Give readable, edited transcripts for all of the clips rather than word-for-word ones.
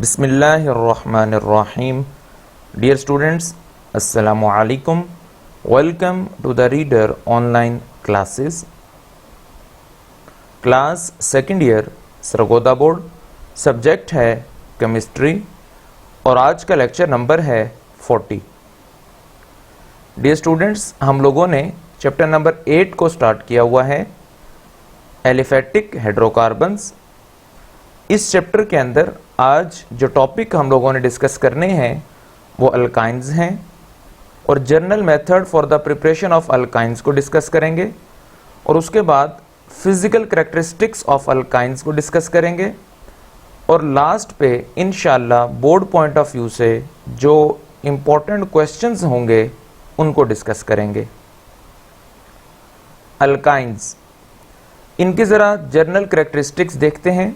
बिस्मिल्लाहिर्रहमानिर्रहीम। Dear students, अस्सलामु अलैकुम। Welcome to the reader online classes. Class second year Sargodha board, subject है chemistry और आज का लेक्चर नंबर है 40। डियर स्टूडेंट्स, हम लोगों ने चैप्टर नंबर 8 को स्टार्ट किया हुआ है, एलिफेटिक हाइड्रोकार्बन्स। इस चैप्टर के अंदर आज जो टॉपिक हम लोगों ने डिस्कस करने हैं वो अल्काइंस हैं और general method for the preparation of alkynes को डिस्कस करेंगे और उसके बाद फिजिकल कैरेक्टरिस्टिक्स ऑफ अल्काइंस को डिस्कस करेंगे और लास्ट पे इंशाल्लाह बोर्ड पॉइंट ऑफ व्यू से जो इम्पोर्टेंट क्वेश्चंस होंगे उनको डिस्कस करेंगे। अल्काइंस, इनकी ज़रा जनरल कैरेक्टरिस्टिक्स देखते हैं।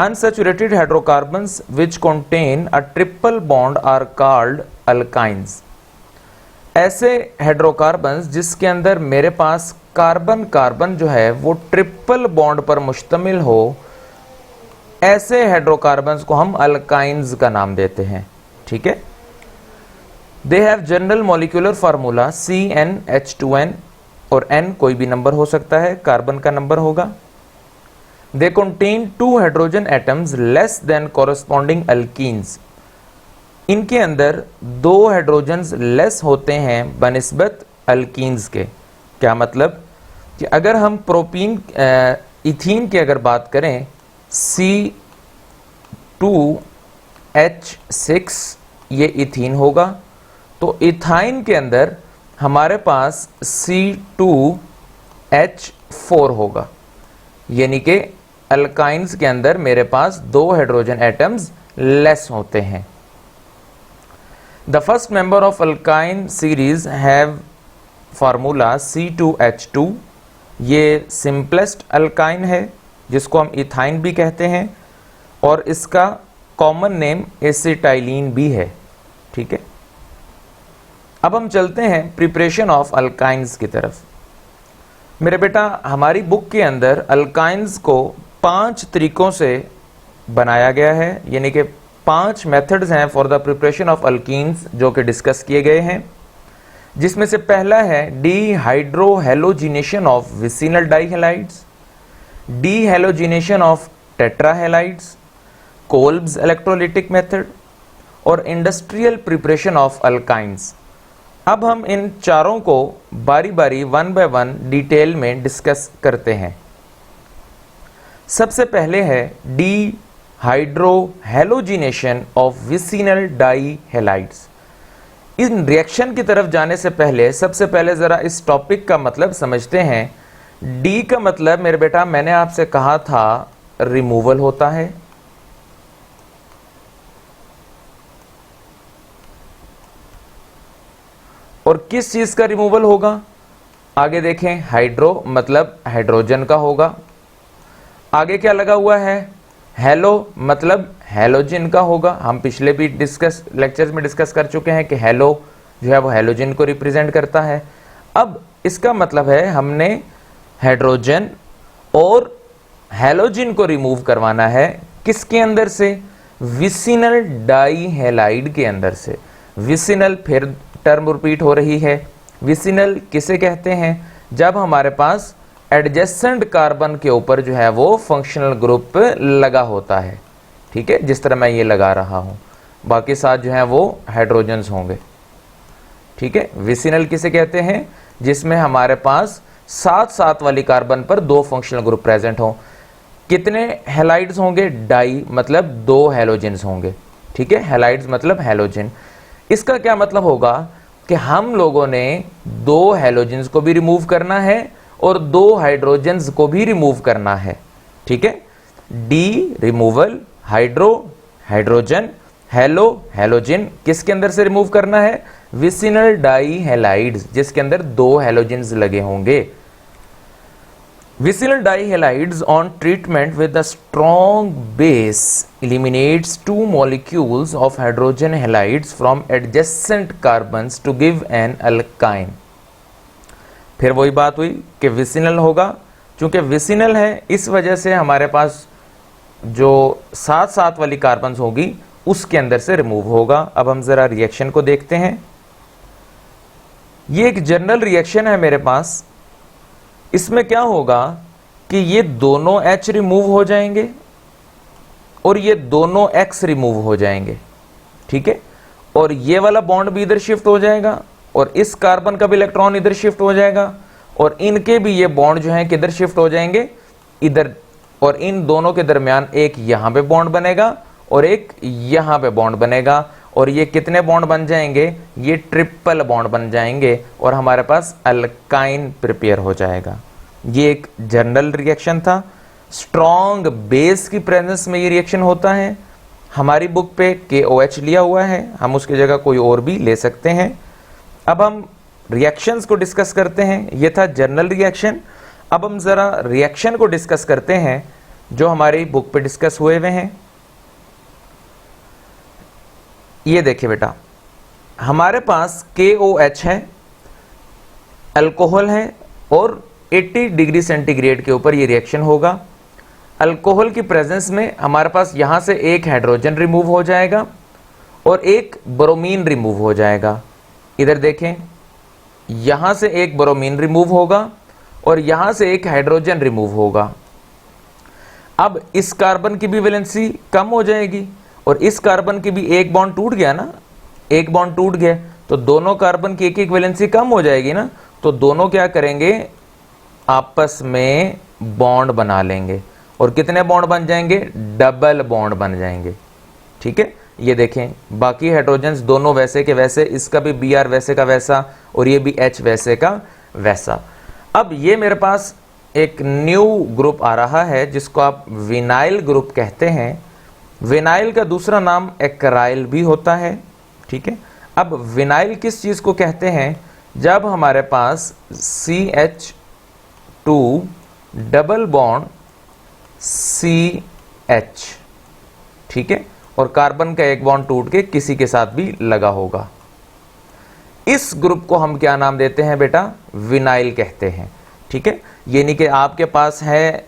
Unsaturated hydrocarbons which contain a triple bond are called alkynes। ऐसे हाइड्रोकार्बन्स जिसके अंदर मेरे पास कार्बन कार्बन जो है वो ट्रिपल बॉन्ड पर मुश्तमिल हो, ऐसे हाइड्रोकार्बन्स को हम अल्काइंस का नाम देते हैं। ठीक है। They have general molecular formula CnH2n और n कोई भी नंबर हो सकता है, कार्बन का नंबर होगा। They contain 2 hydrogen atoms less than corresponding alkenes। इनके अंदर 2 हाइड्रोजन्स लेस होते हैं बनिस्बत अल्कीन्स के। क्या मतलब कि अगर हम प्रोपीन इथीन की अगर बात करें C2H6 ये इथीन होगा, तो इथाइन के अंदर हमारे पास C2H4 होगा, यानी कि अल्काइंस के अंदर मेरे पास 2 हाइड्रोजन एटम्स लेस होते हैं। The first member of alkyne series have formula C2H2। ये सिंपलेस्ट अल्काइन है जिसको हम इथाइन भी कहते हैं और इसका कॉमन नेम एसिटाइलिन भी है। ठीक है। अब हम चलते हैं प्रिपरेशन ऑफ अल्काइंस की तरफ। मेरे बेटा, हमारी बुक के अंदर अल्काइंस को 5 तरीकों से बनाया गया है, यानी कि 5 मेथड्स हैं for the preparation of alkenes जो कि डिस्कस किए गए हैं, जिसमें से पहला है dehydrohalogenation of vicinal dihalides, dehalogenation of tetrahalides, Kolbe's electrolytic method और इंडस्ट्रियल प्रिपरेशन ऑफ अल्काइंस। अब हम इन चारों को बारी बारी 1 बाय 1 डिटेल में डिस्कस करते हैं। सबसे पहले है डीहाइड्रोहेलोजिनेशन ऑफ विसिनल डाइहैलाइड्स। इन रिएक्शन की तरफ जाने से पहले सबसे पहले जरा इस टॉपिक का मतलब समझते हैं। डी का मतलब मेरे बेटा मैंने आपसे कहा था रिमूवल होता है, और किस चीज का रिमूवल होगा आगे देखें। हाइड्रो मतलब हाइड्रोजन का होगा। आगे क्या लगा हुआ है, हेलो मतलब हेलोजन का होगा। हम पिछले भी लेक्चर्स में डिस्कस कर चुके हैं कि हेलो जो है वो हेलोजन को रिप्रेजेंट करता है। अब इसका मतलब है हमने हाइड्रोजन और हेलोजन को रिमूव करवाना है किसके अंदर से, विसिनल डाइहैलाइड के अंदर से। विसिनल, फिर टर्म रिपीट हो रही है, विसिनल किसे कहते हैं, जब हमारे पास एडजेसेंट कार्बन के ऊपर जो है वो फंक्शनल ग्रुप लगा होता है। ठीक है, जिस तरह मैं ये लगा रहा हूं, बाकी साथ जो है वो हाइड्रोजन्स होंगे। ठीक है, विसिनल किसे कहते हैं, जिसमें हमारे पास साथ वाली कार्बन पर 2 फंक्शनल ग्रुप प्रेजेंट हो। कितने हैलाइड्स होंगे, डाई मतलब 2 हैलोजन्स होंगे। ठीक है, हैलाइड्स मतलब हैलोजन। इसका क्या मतलब होगा कि हम लोगों ने 2 हैलोजन्स को भी रिमूव करना है और 2 हाइड्रोजन्स को भी रिमूव करना है। ठीक है, D removal, hydro hydrogen, hello halogen किसके अंदर से रिमूव करना है, विसिनल डाइहैलाइड्स जिसके अंदर 2 हैलोजन्स लगे होंगे। Vicinal dihalides on treatment with a strong base eliminates 2 molecules of hydrogen halides from adjacent carbons to give an alkyne। फिर वही बात हुई कि विसिनल होगा, चूंकि विसिनल है इस वजह से हमारे पास जो साथ साथ वाली कार्बन्स होगी उसके अंदर से रिमूव होगा। अब हम जरा रिएक्शन को देखते हैं। ये एक जनरल रिएक्शन है मेरे पास। इसमें क्या होगा कि ये दोनों H रिमूव हो जाएंगे और ये दोनों X रिमूव हो जाएंगे, ठीक है। और ये वाला बॉन्ड भी इधर शिफ्ट हो जाएगा और इस कार्बन का भी इलेक्ट्रॉन इधर शिफ्ट हो जाएगा और इनके भी ये बॉन्ड जो है किधर शिफ्ट हो जाएंगे, इधर। और इन दोनों के दरमियान एक यहां पे बॉन्ड बनेगा और एक यहां पे बॉन्ड बनेगा और ये कितने बॉन्ड बन जाएंगे, ये ट्रिपल बॉन्ड बन जाएंगे और हमारे पास अल्काइन प्रिपेयर हो जाएगा। ये एक जनरल रिएक्शन था। स्ट्रॉन्ग बेस की प्रेजेंस में ये रिएक्शन होता है। हमारी बुक पे KOH लिया हुआ है, हम उसकी जगह कोई और भी ले सकते हैं। अब हम रिएक्शंस को डिस्कस करते हैं। ये था जनरल रिएक्शन। अब हम जरा रिएक्शन को डिस्कस करते हैं जो हमारी बुक पे डिस्कस हुए हुए हैं। ये देखिए बेटा, हमारे पास KOH है, अल्कोहल है और 80 डिग्री सेंटीग्रेड के ऊपर ये रिएक्शन होगा। अल्कोहल की प्रेजेंस में हमारे पास यहां से एक हाइड्रोजन रिमूव हो जाएगा और एक ब्रोमीन रिमूव हो जाएगा। इधर देखें, यहां से एक ब्रोमीन रिमूव होगा और यहां से एक हाइड्रोजन रिमूव होगा। अब इस कार्बन की भी वैलेंसी कम हो जाएगी और इस कार्बन की भी एक बॉन्ड टूट गया ना, एक बॉन्ड टूट गया तो दोनों कार्बन की एक एक वैलेंसी कम हो जाएगी ना, तो दोनों क्या करेंगे, आपस में बॉन्ड बना लेंगे और कितने बॉन्ड बन जाएंगे, डबल बॉन्ड बन जाएंगे, ठीक है। ये देखें, बाकी हाइड्रोजन्स दोनों वैसे के वैसे, इसका भी Br वैसे का वैसा और ये भी H वैसे का वैसा। अब ये मेरे पास एक न्यू ग्रुप आ रहा है जिसको आप विनाइल ग्रुप कहते हैं। विनाइल का दूसरा नाम एक्राइल भी होता है, ठीक है। अब विनाइल किस चीज को कहते हैं, जब हमारे पास CH2 डबल बॉन्ड CH, ठीक है, और कार्बन का एक बॉन्ड टूट के किसी के साथ भी लगा होगा। इस ग्रुप को हम क्या नाम देते हैं बेटा, विनाइल कहते हैं, ठीक है। यानी कि आपके पास है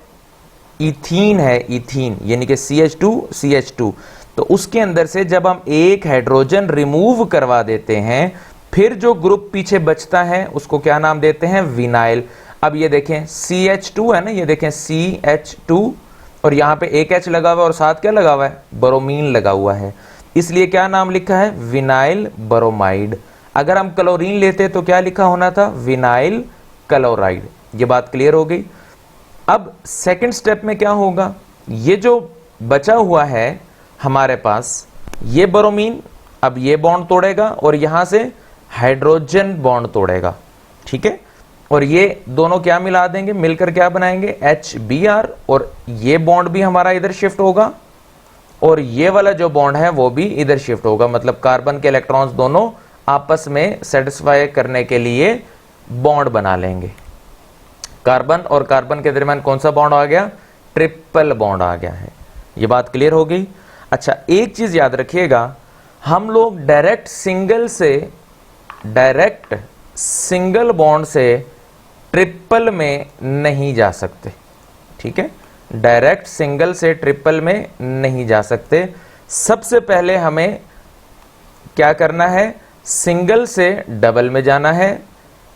इथीन है, इथीन यानी कि CH2 तो उसके अंदर से जब हम एक हाइड्रोजन रिमूव करवा देते हैं फिर जो ग्रुप पीछे बचता है उसको क्या नाम देते हैं, विनाइल। अब ये देखें CH2 है ना, ये देखें CH2 और यहां पे एक H लगा हुआ है और साथ क्या लगा हुआ है, ब्रोमीन लगा हुआ है, इसलिए क्या नाम लिखा है, विनाइल ब्रोमाइड। अगर हम क्लोरीन लेते तो क्या लिखा होना था, विनाइल क्लोराइड। ये बात क्लियर हो गई। अब सेकंड स्टेप में क्या होगा, ये जो बचा हुआ है हमारे पास ये ब्रोमीन अब ये बॉन्ड तोड़ेगा और यहां से हाइड्रोजन बॉन्ड तोड़ेगा, ठीक है। और ये दोनों क्या मिला देंगे, मिलकर क्या बनाएंगे, HBr और ये बॉन्ड भी हमारा इधर शिफ्ट होगा और ये वाला जो बॉन्ड है वो भी इधर शिफ्ट होगा। मतलब कार्बन के इलेक्ट्रॉन्स दोनों आपस में सेटिस्फाई करने के लिए बॉन्ड बना लेंगे। कार्बन और कार्बन के दरमियान कौन सा बॉन्ड आ गया, ट्रिपल बॉन्ड आ गया है। ये बात क्लियर हो गई। अच्छा, एक चीज याद रखिएगा, हम लोग डायरेक्ट सिंगल बॉन्ड से ट्रिपल में नहीं जा सकते, ठीक है। डायरेक्ट सिंगल से ट्रिपल में नहीं जा सकते। सबसे पहले हमें क्या करना है, सिंगल से डबल में जाना है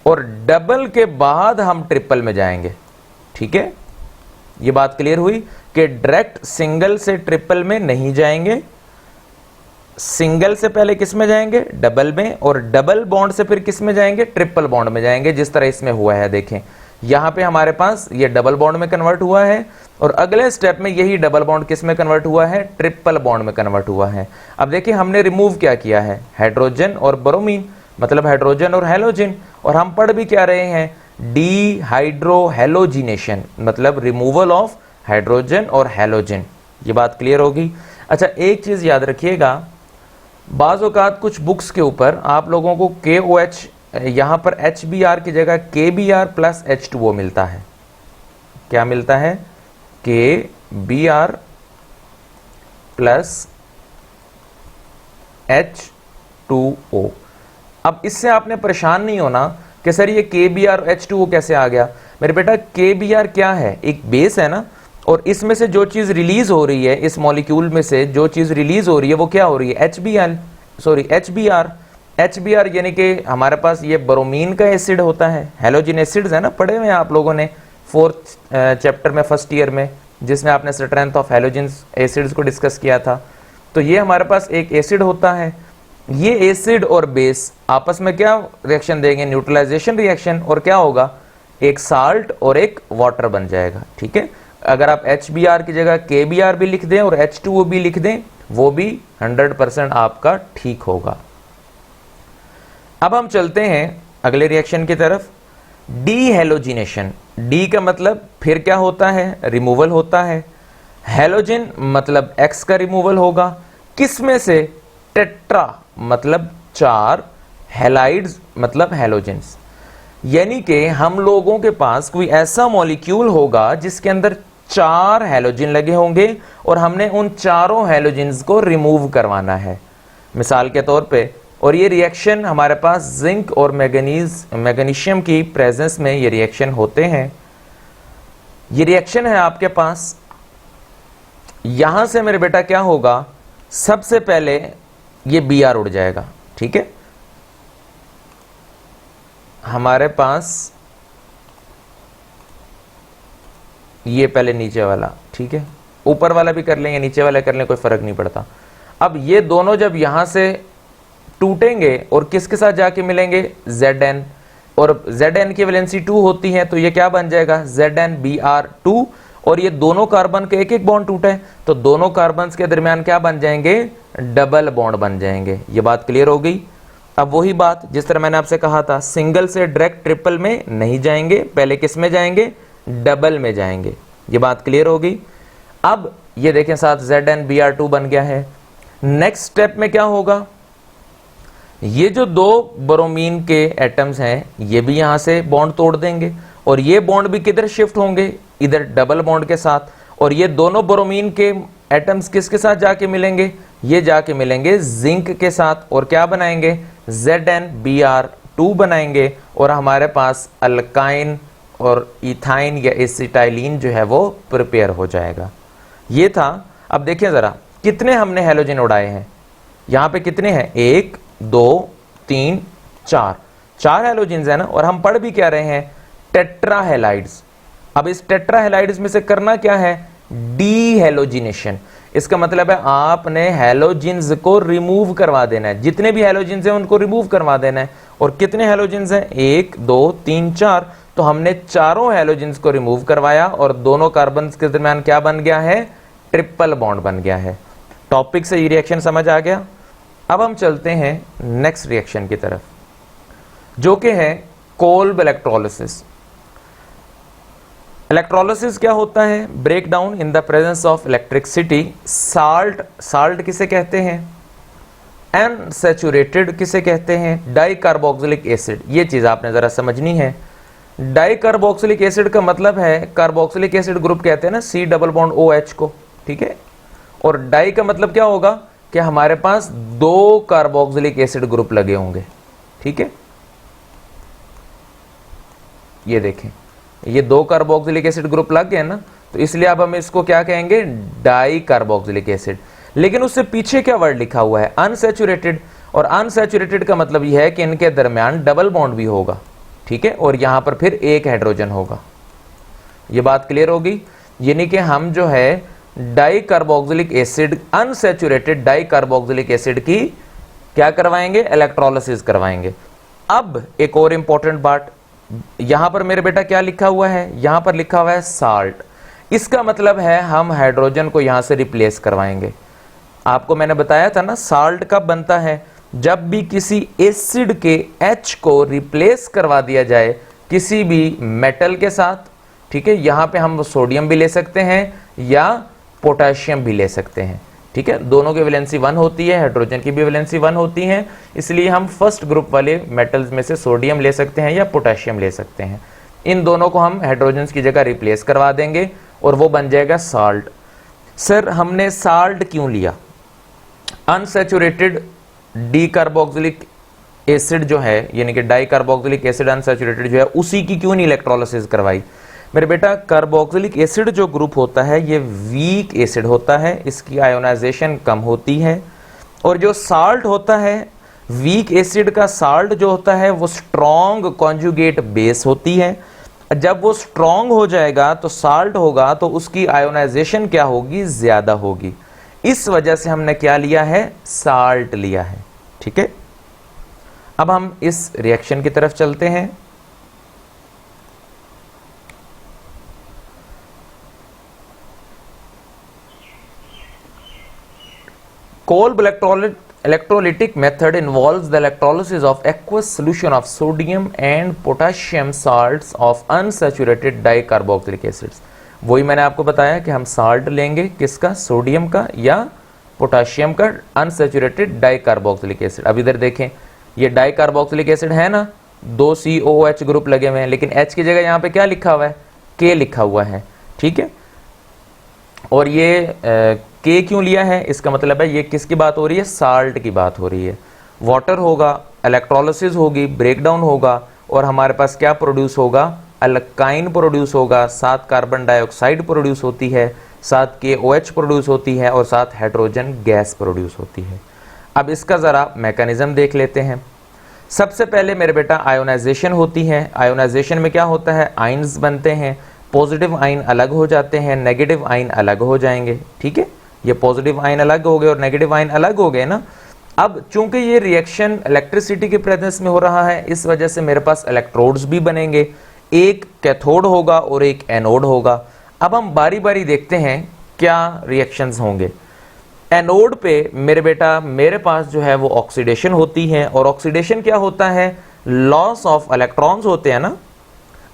और डबल के बाद हम ट्रिपल में जाएंगे, ठीक है। ये बात क्लियर हुई कि डायरेक्ट सिंगल से ट्रिपल में नहीं जाएंगे, सिंगल से पहले किस में जाएंगे, डबल में, और डबल बॉन्ड से फिर किस में जाएंगे, ट्रिपल बॉन्ड में जाएंगे, जिस तरह इसमें हुआ है। देखें यहां पे हमारे पास ये डबल बॉन्ड में कन्वर्ट हुआ है और अगले स्टेप में यही डबल बॉन्ड किस में कन्वर्ट हुआ है, ट्रिपल बॉन्ड में कन्वर्ट हुआ है। अब देखिए हमने रिमूव क्या किया है, हाइड्रोजन और ब्रोमीन, मतलब हाइड्रोजन और हैलोजन, और हम पढ़ भी क्या रहे हैं, डीहाइड्रोहैलोजिनेशन, मतलब रिमूवल ऑफ हाइड्रोजन और हैलोजन। ये बात क्लियर होगी। अच्छा, एक चीज याद रखिएगा, बाज़ औक़ात कुछ बुक्स के ऊपर आप लोगों को KOH यहां पर HBr की जगह KBr प्लस H2O मिलता है। क्या मिलता है, KBr प्लस H2O। अब इससे आपने परेशान नहीं होना कि सर ये KBr और H2O कैसे आ गया। मेरे बेटा KBr क्या है, एक बेस है ना, और इसमें से जो चीज रिलीज हो रही है, इस मॉलिक्यूल में से जो चीज रिलीज हो रही है वो क्या हो रही है, HBr यानी कि हमारे पास ये ब्रोमीन का एसिड होता है। हैलोजन एसिड्स है ना, पढ़े हुए हैं आप लोगों ने 4th चैप्टर में, फर्स्ट ईयर में, जिसमें आपने स्ट्रेंथ ऑफ हैलोजन एसिड्स को डिस्कस किया था। तो ये हमारे पास एक एसिड होता है, ये एसिड और बेस आपस में क्या रिएक्शन देंगे, न्यूट्रलाइजेशन रिएक्शन, और क्या होगा, एक साल्ट और एक वाटर बन जाएगा। ठीक है, अगर आप HBr की जगह KBr भी लिख दें और H2O भी लिख दें, वो भी 100% आपका ठीक होगा। अब हम चलते हैं अगले रिएक्शन की तरफ, डीहेलोजिनेशन। डी का मतलब फिर क्या होता है, रिमूवल होता है। हेलोजन मतलब X का रिमूवल होगा, किसमें से, टेट्रा मतलब 4, हैलाइड्स मतलब हैलोजेंस। यानी कि हम लोगों के पास कोई ऐसा मॉलिक्यूल होगा जिसके अंदर 4 हैलोजन लगे होंगे और हमने उन चारों हैलोजेंस को रिमूव करवाना है, मिसाल के तौर पे। और ये रिएक्शन हमारे पास जिंक और मैग्नीशियम की प्रेजेंस में ये रिएक्शन होते हैं। ये रिएक्शन है आपके पास, यहां से मेरे बेटा क्या होगा, सबसे पहले ये Br उड़ जाएगा। ठीक है, हमारे पास ये पहले नीचे वाला, ठीक है, ऊपर वाला भी कर लें या नीचे वाला कर लें, कोई फर्क नहीं पड़ता। अब ये दोनों जब यहां से टूटेंगे और किसके साथ जाके मिलेंगे, Zn, और Zn की वैलेंसी 2 होती है, तो ये क्या बन जाएगा, ZnBr2, और ये दोनों कार्बन के एक एक बॉन्ड टूटे हैं, तो दोनों कार्बन के दरमियान क्या बन जाएंगे, डबल बॉन्ड बन जाएंगे। ये बात क्लियर हो गई। अब वही बात जिस तरह मैंने आपसे कहा था, सिंगल से डायरेक्ट ट्रिपल में नहीं जाएंगे, पहले किस में जाएंगे, डबल में जाएंगे। ये बात क्लियर हो गई। अब ये देखें साथ ZnBr2 बन गया है। नेक्स्ट स्टेप में क्या होगा, ये जो 2 ब्रोमीन के एटम्स हैं ये भी यहां से बॉन्ड तोड़ देंगे और ये बॉन्ड भी किधर शिफ्ट होंगे, इधर डबल बॉन्ड के साथ, और ये दोनों ब्रोमीन के एटम्स किसके साथ जाके मिलेंगे, ये जाके मिलेंगे जिंक के साथ, और क्या बनाएंगे, ZnBr2 बनाएंगे, और हमारे पास अल्काइन और इथाइन या एसिटाइलिन जो है वो प्रिपेयर हो जाएगा। ये था। अब देखिए जरा कितने हमने हैलोजन उड़ाए हैं, यहां पे कितने हैं, 1 2 3 4, 4 हैलोजेंस है ना, और हम पढ़ भी क्या रहे हैं, टेट्राहेलाइड्स। अब इस टेट्राहेलाइड्स में से करना क्या है, डीहेलोजिनेशन। इसका मतलब है आपने हैलोजेंस को रिमूव करवा देना है, जितने भी हैलोजेंस हैं उनको रिमूव करवा देना है। और कितने हैलोजेंस हैं, 1 2 3 4, तो हमने चारों हैलोजेंस को रिमूव करवाया और दोनों कार्बन के दरमियान क्या बन गया है, ट्रिपल बॉन्ड बन गया है। टॉपिक से ये रिएक्शन समझ आ गया। अब हम चलते हैं नेक्स्ट रिएक्शन की तरफ, जो कि है कोल्ब इलेक्ट्रोलिसिस। इलेक्ट्रोलिसिस क्या होता है, break down in the presence of electricity salt. Salt किसे कहते हैं, अनसैचुरेटेड किसे कहते हैं, डाई कार्बोक्सिलिक एसिड। ये चीज आपने जरा समझनी है। डाई कार्बोक्सिलिक एसिड का मतलब है, कार्बोक्सिलिक एसिड ग्रुप कहते हैं ना C डबल बॉन्ड OH को, ठीक है, और डाई का मतलब क्या होगा कि हमारे पास 2 कार्बोक्सिलिक एसिड ग्रुप लगे होंगे। ठीक है, ये देखें ये 2 कार्बोक्सिलिक एसिड ग्रुप लग गए ना, तो इसलिए अब हम इसको क्या कहेंगे, डाई कार्बोक्सिलिक एसिड। लेकिन उससे पीछे क्या वर्ड लिखा हुआ है, अनसैचुरेटेड, और अनसैचुरेटेड का मतलब यह है कि इनके दरमियान डबल बॉन्ड भी होगा। ठीक है, और यहां पर फिर एक हाइड्रोजन होगा। ये बात क्लियर होगी, यानी कि हम जो है di carboxylic acid, unsaturated di carboxylic acid की क्या करवाएंगे, इलेक्ट्रोलिसिस करवाएंगे। अब एक और इंपॉर्टेंट बात, यहां पर मेरे बेटा क्या लिखा हुआ है, यहां पर लिखा हुआ है साल्ट। इसका मतलब है हम हाइड्रोजन को यहां से रिप्लेस करवाएंगे। आपको मैंने बताया था ना, साल्ट कब बनता है, जब भी किसी एसिड के H को रिप्लेस करवा दिया जाए किसी भी मेटल के साथ। ठीक है, यहां पे हम सोडियम भी ले सकते हैं या पोटेशियम भी ले सकते हैं। ठीक है, दोनों की वैलेंसी 1 होती है, हाइड्रोजन की भी वैलेंसी 1 होती है, इसलिए हम फर्स्ट ग्रुप वाले मेटल्स में से सोडियम ले सकते हैं या पोटेशियम ले सकते हैं। इन दोनों को हम हाइड्रोजन की जगह रिप्लेस करवा देंगे और वो बन जाएगा साल्ट। सर हमने साल्ट क्यों लिया, अनसैचुरेटेड डी कार्बोक्सिलिक एसिड जो है, यानी कि डाई कार्बोक्सिलिक एसिड अनसैचुरेटेड जो है, उसी की क्यों नहीं इलेक्ट्रोलिसिस करवाई। मेरे बेटा कार्बोक्सिलिक एसिड जो ग्रुप होता है ये वीक एसिड होता है, इसकी आयोनाइजेशन कम होती है। और जो साल्ट होता है, वीक एसिड का साल्ट जो होता है वो स्ट्रॉन्ग कॉन्जुगेट बेस होती है। जब वो स्ट्रॉन्ग हो जाएगा तो साल्ट होगा तो उसकी आयोनाइजेशन क्या होगी, ज्यादा होगी। इस वजह से हमने क्या लिया है, साल्ट लिया है। ठीक है, अब हम इस रिएक्शन की तरफ चलते हैं। Kolb electrolytic method involves the electrolysis of aqueous solution of sodium and potassium salts of unsaturated dicarboxylic acids। वही मैंने आपको बताया कि हम साल्ट लेंगे किसका, सोडियम का या पोटाशियम का अनसैचुरेटेड डाइकार्बोक्सिलिक एसिड। अब इधर देखें, ये डाइकार्बोक्सिलिक एसिड है ना, 2 COOH ग्रुप लगे हुए हैं, लेकिन H की जगह यहाँ पे क्या लिखा हुआ है, K लिखा हुआ है। ठीक है, और ये K क्यों लिया है, इसका मतलब है ये किसकी बात हो रही है, साल्ट की बात हो रही है। वाटर होगा, इलेक्ट्रोलिसिस होगी, ब्रेकडाउन होगा, और हमारे पास क्या प्रोड्यूस होगा, अल्काइन प्रोड्यूस होगा, 7 कार्बन डाइऑक्साइड प्रोड्यूस होती है, 7 KOH प्रोड्यूस होती है, और 7 हाइड्रोजन गैस प्रोड्यूस होती है। अब इसका ज़रा मैकेनिज्म देख लेते हैं। सबसे पहले मेरे बेटा आयोनाइजेशन होती है। आयोनाइजेशन में क्या होता है, आइंस बनते हैं, पॉजिटिव आइन अलग हो जाते हैं, नेगेटिव आइन अलग हो जाएंगे। ठीक है, ये पॉजिटिव आइन अलग हो गए और नेगेटिव आइन अलग हो गए ना। अब चूंकि ये रिएक्शन इलेक्ट्रिसिटी के प्रेजेंस में हो रहा है, इस वजह से मेरे पास इलेक्ट्रोड्स भी बनेंगे, एक कैथोड होगा और एक एनोड होगा। अब हम बारी बारी देखते हैं क्या रिएक्शंस होंगे। एनोड पे मेरे बेटा मेरे पास जो है वो ऑक्सीडेशन होती है, और ऑक्सीडेशन क्या होता है, लॉस ऑफ इलेक्ट्रॉन्स होते हैं ना।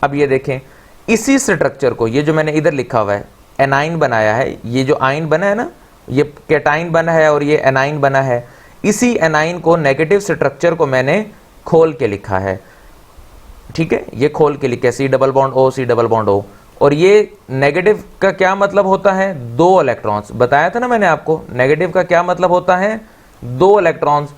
अब ये देखें, इसी स्ट्रक्चर को, ये जो मैंने इधर लिखा हुआ है एनाइन बनाया है, ये जो आइन बना है ना, ये कैटाइन बना है और ये एनाइन बना है, इसी एनाइन को, नेगेटिव स्ट्रक्चर को मैंने खोल के लिखा है। ठीक है, ये खोल के लिखा है, C double bond O, C double bond O। और ये नेगेटिव का क्या मतलब होता है, 2 इलेक्ट्रॉन्स, बताया था ना मैंने आपको, नेगेटिव का क्या मतलब होता है, 2 इलेक्ट्रॉन्स।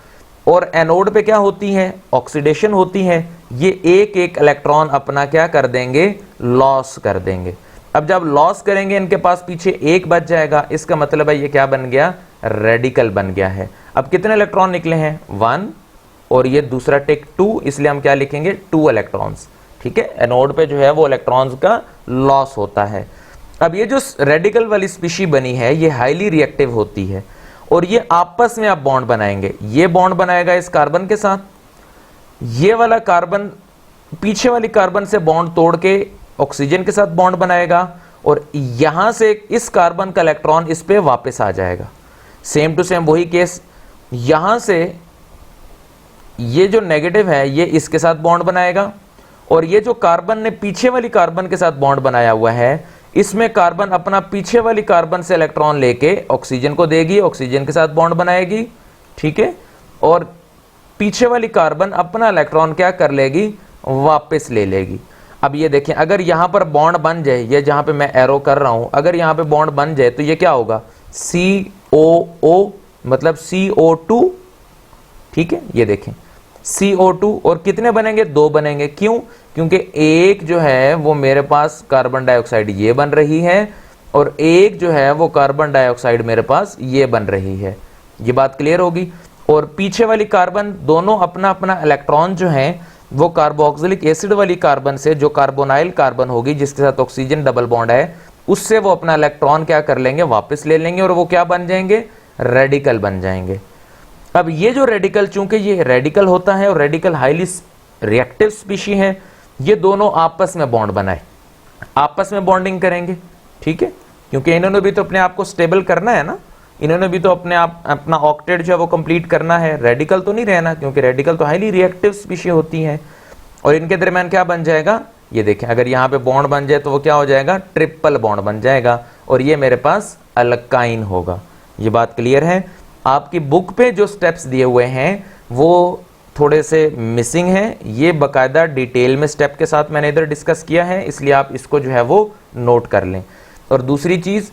और एनोड पे क्या होती है, ऑक्सीडेशन होती है, ये एक एक इलेक्ट्रॉन अपना क्या कर देंगे, लॉस कर देंगे। अब जब लॉस करेंगे इनके पास पीछे एक बच जाएगा, इसका मतलब है ये क्या बन गया, रेडिकल बन गया है। अब कितने इलेक्ट्रॉन निकले हैं, 1, और ये दूसरा टेक 2, इसलिए हम क्या लिखेंगे, 2 इलेक्ट्रॉन्स। ठीक है, एनोड पे जो है वो इलेक्ट्रॉन्स का लॉस होता है। अब ये जो रेडिकल वाली स्पीशी बनी है ये हाईली रिएक्टिव होती है, और ये आपस में आप बॉन्ड बनाएंगे। ये बॉन्ड बनाएगा इस कार्बन के साथ, ये वाला कार्बन पीछे वाली कार्बन से बॉन्ड तोड़ के ऑक्सीजन के साथ बॉन्ड बनाएगा, और यहां से इस कार्बन का इलेक्ट्रॉन इस पे वापस आ जाएगा। सेम टू सेम वही केस, यहां से ये जो नेगेटिव है ये इसके साथ बॉन्ड बनाएगा, और ये जो कार्बन ने पीछे वाली कार्बन के साथ बॉन्ड बनाया हुआ है, इसमें कार्बन अपना पीछे वाली कार्बन से इलेक्ट्रॉन लेके ऑक्सीजन को देगी, ऑक्सीजन के साथ बॉन्ड बनाएगी। ठीक है, और पीछे वाली कार्बन अपना इलेक्ट्रॉन क्या कर लेगी, वापस ले लेगी। अब ये देखें, अगर यहां पर बॉन्ड बन जाए, ये जहां पे मैं एरो कर रहा हूं, अगर यहां पे बॉन्ड बन जाए तो ये क्या होगा, COO, मतलब CO2। ठीक है, ये देखें CO2, और कितने बनेंगे, 2 बनेंगे। क्यों, क्योंकि एक जो है वो मेरे पास कार्बन डाइऑक्साइड ये बन रही है, और एक जो है वो कार्बन डाइऑक्साइड मेरे पास ये बन रही है। ये बात क्लियर होगी। और पीछे वाली कार्बन दोनों अपना अपना इलेक्ट्रॉन जो है वो कार्बोक्सिलिक एसिड वाली कार्बन से, जो कार्बोनाइल कार्बन होगी जिसके साथ ऑक्सीजन डबल बॉन्ड है, उससे वो अपना इलेक्ट्रॉन क्या कर लेंगे, वापस ले लेंगे, और वो क्या बन जाएंगे, रेडिकल बन जाएंगे। अब ये जो रेडिकल, चूंकि ये रेडिकल होता है और रेडिकल हाईली रिएक्टिव स्पीशी है, ये दोनों आपस में बॉन्ड बनाए, आपस में बॉन्डिंग करेंगे। ठीक है, क्योंकि इन्होंने भी तो अपने आप को स्टेबल करना है ना, इन्होंने भी तो अपने आप अपना ऑक्टेट जो है वो कंप्लीट करना है, रेडिकल तो नहीं रहना, क्योंकि रेडिकल तो हाईली रिएक्टिव स्पीशी होती है। और इनके दरमियान क्या बन जाएगा, ये देखें, अगर यहाँ पे बॉन्ड बन जाए तो वो क्या हो जाएगा, ट्रिपल बॉन्ड बन जाएगा, और ये मेरे पास अल्काइन होगा। ये बात क्लियर है। आपकी बुक पे जो स्टेप्स दिए हुए हैं वो थोड़े से मिसिंग हैं, ये बाकायदा डिटेल में स्टेप के साथ मैंने इधर डिस्कस किया है, इसलिए आप इसको जो है वो नोट कर लें। और दूसरी चीज,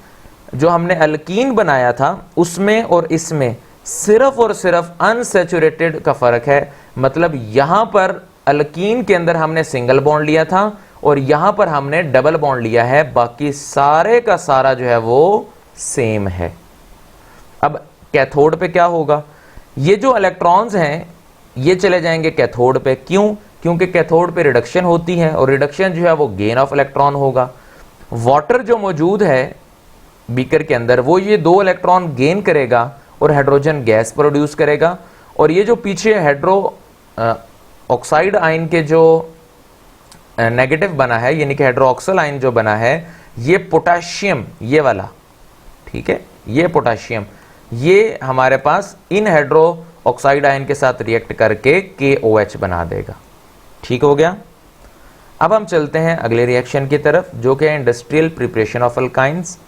जो हमने अल्कीन बनाया था उसमें और इसमें सिर्फ और सिर्फ अनसैचुरेटेड का फर्क है। मतलब यहां पर अल्कीन के अंदर हमने सिंगल बॉन्ड लिया था और यहां पर हमने डबल बॉन्ड लिया है, बाकी सारे का सारा जो है वो सेम है। अब कैथोड पे क्या होगा, ये जो इलेक्ट्रॉन्स हैं ये चले जाएंगे कैथोड पे। क्यों? क्योंकि कैथोड पे रिडक्शन होती है और रिडक्शन जो है वो गेन ऑफ इलेक्ट्रॉन होगा। वाटर जो मौजूद है बीकर के अंदर वो ये 2 इलेक्ट्रॉन गेन करेगा और हाइड्रोजन गैस प्रोड्यूस करेगा। और ये जो पीछे हाइड्रो ऑक्साइड आयन के जो नेगेटिव बना है, यानी कि हाइड्रोक्सिल आयन जो बना है, ये पोटेशियम, ये वाला, ठीक है, ये पोटेशियम, ये हमारे पास इन हाइड्रो ऑक्साइड आयन के साथ रिएक्ट करके KOH बना देगा। ठीक हो गया। अब हम चलते हैं अगले रिएक्शन की तरफ, जो कि industrial preparation of alkynes.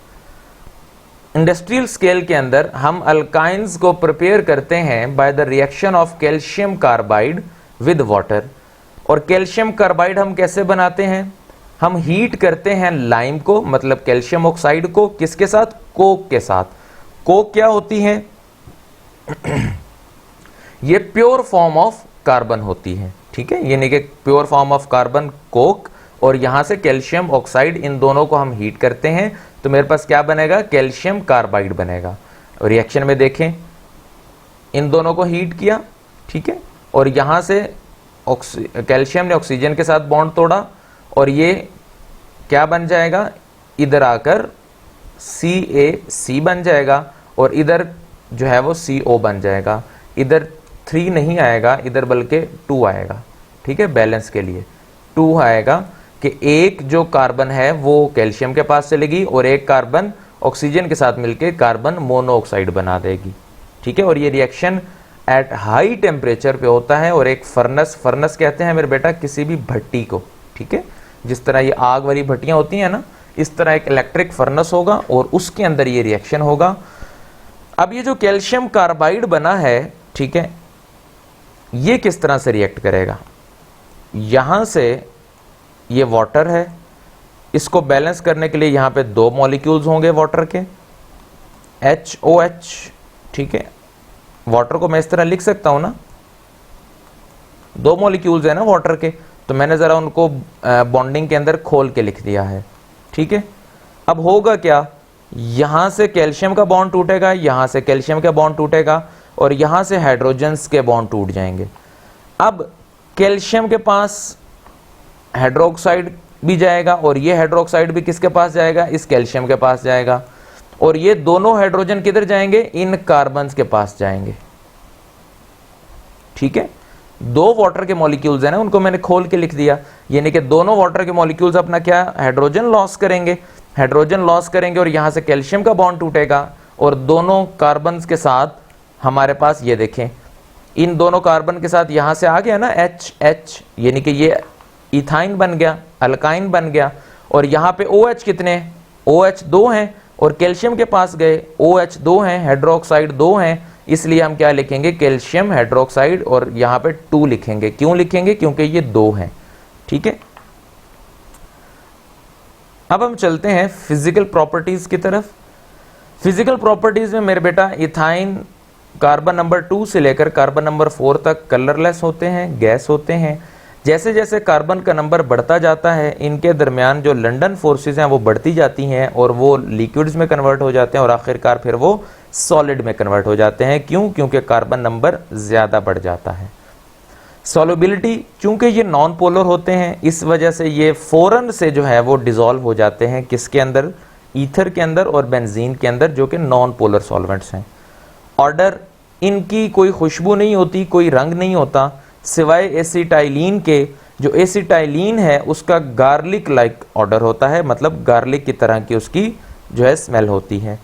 Industrial scale के अंदर हम अल्काइंस को प्रिपेयर करते हैं by the reaction of calcium carbide with water. और कैल्शियम कार्बाइड हम कैसे बनाते हैं? हम हीट करते हैं लाइम को, मतलब कैल्शियम ऑक्साइड को, किसके साथ? कोक के साथ। कोक क्या होती है? ये प्योर फॉर्म ऑफ कार्बन होती है, ठीक है, यानी कि pure form of carbon Coke, और यहां से कैल्शियम ऑक्साइड, इन दोनों को हम हीट करते हैं तो मेरे पास क्या बनेगा? कैल्शियम कार्बाइड बनेगा। रिएक्शन में देखें, इन दोनों को हीट किया, ठीक है, और यहां से कैल्शियम ने ऑक्सीजन के साथ बॉन्ड तोड़ा और ये क्या बन जाएगा? इधर आकर CaC बन जाएगा और इधर जो है वो CO बन जाएगा। इधर 3 नहीं आएगा, इधर बल्कि 2 आएगा, ठीक है, बैलेंस के लिए 2 आएगा कि एक जो कार्बन है वो कैल्शियम के पास चलेगी और एक कार्बन ऑक्सीजन के साथ मिलकर कार्बन मोनोऑक्साइड बना देगी, ठीक है। और ये रिएक्शन एट हाई टेम्परेचर पे होता है और एक फर्नस कहते हैं मेरे बेटा किसी भी भट्टी को, ठीक है, जिस तरह ये आग वाली भट्टियां होती हैं ना, इस तरह एक इलेक्ट्रिक फर्नस होगा और उसके अंदर ये रिएक्शन होगा। अब ये जो कैल्शियम कार्बाइड बना है, ठीक है, ये किस तरह से रिएक्ट करेगा? यहां से ये वाटर है, इसको बैलेंस करने के लिए यहां पे 2 मॉलिक्यूल्स होंगे वाटर के, HOH, ठीक है। वाटर को मैं इस तरह लिख सकता हूं ना, 2 मॉलिक्यूल्स है ना वाटर के, तो मैंने जरा उनको बॉन्डिंग के अंदर खोल के लिख दिया है, ठीक है। अब होगा क्या? यहां से कैल्शियम का बॉन्ड टूटेगा, यहां से कैल्शियम का बॉन्ड टूटेगा और यहां से हाइड्रोजन्स के बॉन्ड टूट जाएंगे। अब कैल्शियम के पास हाइड्रोक्साइड भी जाएगा और ये हाइड्रोक्साइड भी किसके पास जाएगा? इस कैल्शियम के पास जाएगा। और ये दोनों हाइड्रोजन किधर जाएंगे? इन कार्बन्स के पास जाएंगे, ठीक है। 2 वाटर के मॉलिक्यूल्स है ना, उनको मैंने खोल के लिख दिया, यानी कि दोनों वाटर के मॉलिक्यूल्स अपना क्या? हाइड्रोजन लॉस करेंगे, हाइड्रोजन लॉस करेंगे और यहां से कैल्शियम का बॉन्ड टूटेगा और दोनों कार्बन्स के साथ हमारे पास ये देखें, इन दोनों कार्बन के साथ यहां से आ गया ना H, यानी कि ये इथाइन बन गया, अल्काइन बन गया। और यहां पे OH कितने? OH 2 हैं और कैल्शियम के पास गए, OH 2 हैं, हाइड्रोक्साइड 2 हैं, इसलिए हम क्या लिखेंगे? कैल्शियम हाइड्रोक्साइड, और यहां पे 2 लिखेंगे। क्यों लिखेंगे? क्योंकि ये 2 हैं, ठीक है। अब हम चलते हैं फिजिकल प्रॉपर्टीज की तरफ। फिजिकल प्रॉपर्टीज में मेरे बेटा इथाइन कार्बन नंबर 2 से लेकर कार्बन नंबर 4 तक कलरलेस होते हैं, गैस होते हैं। जैसे जैसे कार्बन का नंबर बढ़ता जाता है, इनके दरमियान जो लंडन फोर्सेस हैं वो बढ़ती जाती हैं और वो लिक्विड्स में कन्वर्ट हो जाते हैं और आखिरकार फिर वो सॉलिड में कन्वर्ट हो जाते हैं। क्यों? क्योंकि कार्बन नंबर ज़्यादा बढ़ जाता है। सॉल्युबिलिटी, चूंकि ये नॉन पोलर होते हैं, इस वजह से ये फ़ौरन से जो है वो डिज़ोल्व हो जाते हैं, किसके अंदर? ईथर के अंदर और बेंजीन के अंदर, जो कि नॉन पोलर सॉल्वेंट्स हैं। ऑर्डर, इनकी कोई खुशबू नहीं होती, कोई रंग नहीं होता, सिवाय एसिटाइलिन के। जो एसिटाइलिन है उसका गार्लिक लाइक ऑर्डर होता है, मतलब गार्लिक की तरह की उसकी जो है स्मेल होती है।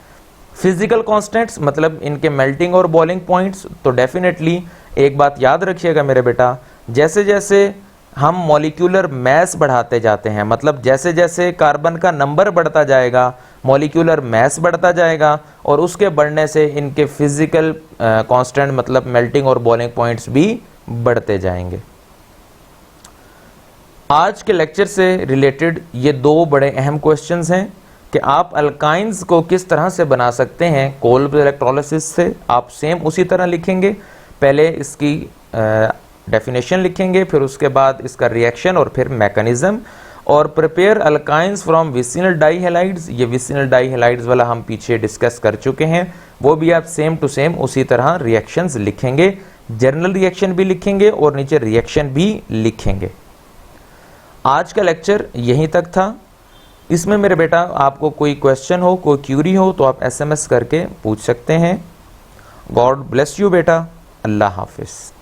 फिजिकल कांस्टेंट्स, मतलब इनके मेल्टिंग और बॉइलिंग पॉइंट्स, तो डेफिनेटली एक बात याद रखिएगा मेरे बेटा, जैसे जैसे हम मॉलिक्यूलर मैस बढ़ाते जाते हैं, मतलब जैसे जैसे कार्बन का नंबर बढ़ता जाएगा मॉलिक्यूलर मैस बढ़ता जाएगा और उसके बढ़ने से इनके फिजिकल कांस्टेंट मतलब मेल्टिंग और बॉइलिंग पॉइंट्स भी बढ़ते जाएंगे। आज के लेक्चर से रिलेटेड ये 2 बड़े अहम क्वेश्चंस हैं कि आप अल्काइंस को किस तरह से बना सकते हैं कोल्ड इलेक्ट्रोलिसिस से। आप सेम उसी तरह लिखेंगे, पहले इसकी डेफिनेशन लिखेंगे, फिर उसके बाद इसका रिएक्शन और फिर मैकेनिज्म, और प्रिपेयर अल्काइंस फ्रॉम विसिनल डाईहैलाइड्स, ये विसिनल डाईहैलाइड्स वाला हम पीछे डिस्कस कर चुके हैं, वो भी आप सेम टू सेम उसी तरह रिएक्शंस लिखेंगे, जर्नल रिएक्शन भी लिखेंगे और नीचे रिएक्शन भी लिखेंगे। आज का लेक्चर यहीं तक था। इसमें मेरे बेटा आपको कोई क्वेश्चन हो, कोई क्यूरी हो तो आप SMS करके पूछ सकते हैं। गॉड ब्लेस यू बेटा। अल्लाह हाफिज़।